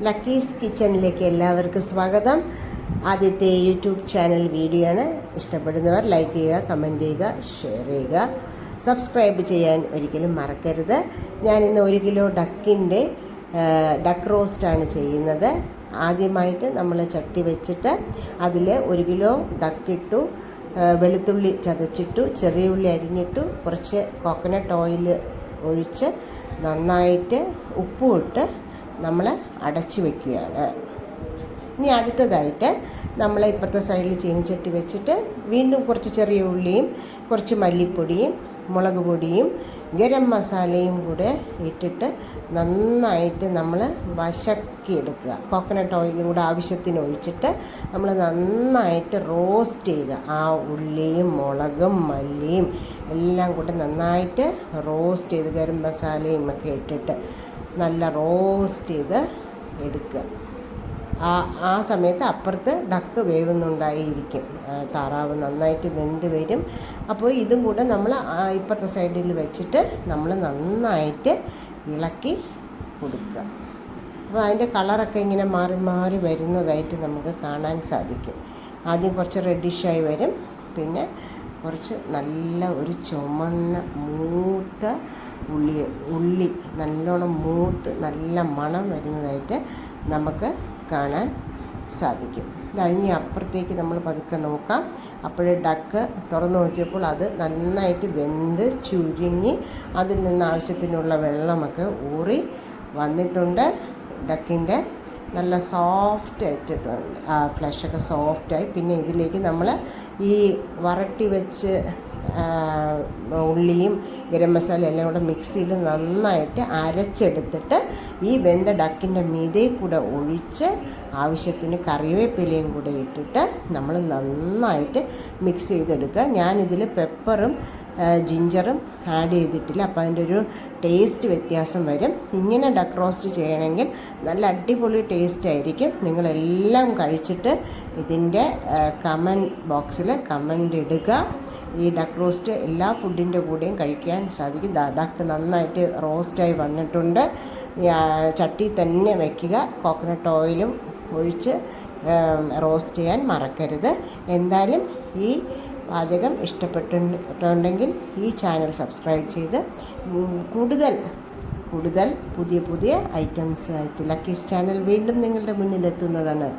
Lucky's കിച്ചണിലേക്ക് എല്ലാവർക്കും സ്വാഗതം. ആദ്യത്തെ യൂട്യൂബ് ചാനൽ വീഡിയോ ആണ്. ഇഷ്ടപ്പെടുന്നവർ ലൈക്ക് ചെയ്യുക, കമൻറ്റ് ചെയ്യുക, ഷെയർ ചെയ്യുക, സബ്സ്ക്രൈബ് ചെയ്യാൻ ഒരിക്കലും മറക്കരുത്. ഞാനിന്ന് 1 കിലോ ഡക്ക് റോസ്റ്റാണ് ചെയ്യുന്നത്. ആദ്യമായിട്ട് നമ്മൾ ചട്ടി വെച്ചിട്ട് അതിൽ 1 കിലോ ഡക്കിട്ടു, വെളുത്തുള്ളി ചതച്ചിട്ടു, ചെറിയ ഉള്ളി അരിഞ്ഞിട്ടു, കുറച്ച് കോക്കനട്ട് ഓയിൽ ഒഴിച്ച് നന്നായിട്ട് ഉപ്പും ഇട്ട് നമ്മൾ അടച്ചു വയ്ക്കുകയാണ്. ഇനി അടുത്തതായിട്ട് നമ്മൾ ഇപ്പുറത്തെ സൈഡിൽ ചീനിച്ചട്ടി വെച്ചിട്ട് വീണ്ടും കുറച്ച് ചെറിയ ഉള്ളിയും കുറച്ച് മല്ലിപ്പൊടിയും മുളക് പൊടിയും ഗരം മസാലയും കൂടെ ഇട്ടിട്ട് നന്നായിട്ട് നമ്മൾ വശക്കിയെടുക്കുക. കോക്കനട്ട് ഓയിലും കൂടെ ആവശ്യത്തിന് ഒഴിച്ചിട്ട് നമ്മൾ നന്നായിട്ട് റോസ്റ്റ് ചെയ്യുക. ആ ഉള്ളിയും മുളകും മല്ലിയും എല്ലാം കൂടെ നന്നായിട്ട് റോസ്റ്റ് ചെയ്ത് ഗരം മസാലയും ഒക്കെ ഇട്ടിട്ട് നല്ല റോസ്റ്റ് ചെയ്ത് എടുക്കുക. ആ സമയത്ത് അപ്പുറത്ത് ഡക്ക് വേവുന്നുണ്ടായിരിക്കും. താറാവ് നന്നായിട്ട് വെന്ത് വരും. അപ്പോൾ ഇതും കൂടെ നമ്മൾ ഇപ്പുറത്തെ സൈഡിൽ വെച്ചിട്ട് നമ്മൾ നന്നായിട്ട് ഇളക്കി കൊടുക്കുക. അപ്പോൾ അതിൻ്റെ കളറൊക്കെ ഇങ്ങനെ മാറി മാറി വരുന്നതായിട്ട് നമുക്ക് കാണാൻ സാധിക്കും. ആദ്യം കുറച്ച് റെഡിഷായി വരും, പിന്നെ കുറച്ച് നല്ല ഒരു ചുമന്ന മൂത്ത ഉള്ളി നല്ലോണം മൂത്ത് നല്ല മണം വരുന്നതായിട്ട് നമുക്ക് കാണാൻ സാധിക്കും. കഴിഞ്ഞ് അപ്പുറത്തേക്ക് നമ്മൾ പതുക്കെ നോക്കാം. അപ്പോഴേ ഡക്ക് തുറന്നു നോക്കിയപ്പോൾ അത് നന്നായിട്ട് വെന്ത് ചുരുങ്ങി അതിൽ നിന്ന് ആവശ്യത്തിനുള്ള വെള്ളമൊക്കെ ഊറി വന്നിട്ടുണ്ട്. ഡക്കിൻ്റെ നല്ല സോഫ്റ്റ് ആയിട്ടിട്ടുണ്ട്, ഫ്ലഷൊക്കെ സോഫ്റ്റായി. പിന്നെ ഇതിലേക്ക് നമ്മൾ ഈ വരട്ടി വെച്ച് ഉള്ളിയും ഗരം മസാല എല്ലാം കൂടെ മിക്സിയിൽ നന്നായിട്ട് അരച്ചെടുത്തിട്ട് ഈ വെന്ത ഡക്കിൻ്റെ മീതെ കൂടെ ഒഴിച്ച് ആവശ്യത്തിന് കറിവേപ്പിലയും കൂടെ ഇട്ടിട്ട് നമ്മൾ നന്നായിട്ട് മിക്സ് ചെയ്തെടുക്കുക. ഞാനിതിൽ പെപ്പറും ജിഞ്ചറും ആഡ് ചെയ്തിട്ടില്ല, അപ്പോൾ അതിൻ്റെ ഒരു ടേസ്റ്റ് വ്യത്യാസം വരും. ഇങ്ങനെ ഡക്ക് റോസ്റ്റ് ചെയ്യണമെങ്കിൽ നല്ല അടിപൊളി ടേസ്റ്റ് ആയിരിക്കും. നിങ്ങളെല്ലാം കഴിച്ചിട്ട് ഇതിൻ്റെ കമൻറ്റ് ബോക്സിൽ കമൻ്റ് ഇടുക. ഈ ഡക്ക് റോസ്റ്റ് എല്ലാ ഫുഡിൻ്റെ കൂടെയും കഴിക്കാൻ സാധിക്കും. ഡക്ക് നന്നായിട്ട് റോസ്റ്റായി വന്നിട്ടുണ്ട്. ചട്ടി തന്നെ വയ്ക്കുക. കോക്കനട്ട് ഓയിലും ഒഴിച്ച് റോസ്റ്റ് ചെയ്യാൻ മറക്കരുത്. എന്തായാലും ഈ പാചകം ഇഷ്ടപ്പെട്ടിട്ടുണ്ടെങ്കിൽ ഈ ചാനൽ സബ്സ്ക്രൈബ് ചെയ്ത് കൂടുതൽ പുതിയ ഐറ്റംസ് ആയിട്ട് ലക്കീസ് ചാനൽ വീണ്ടും നിങ്ങളുടെ മുന്നിലെത്തുന്നതാണ്.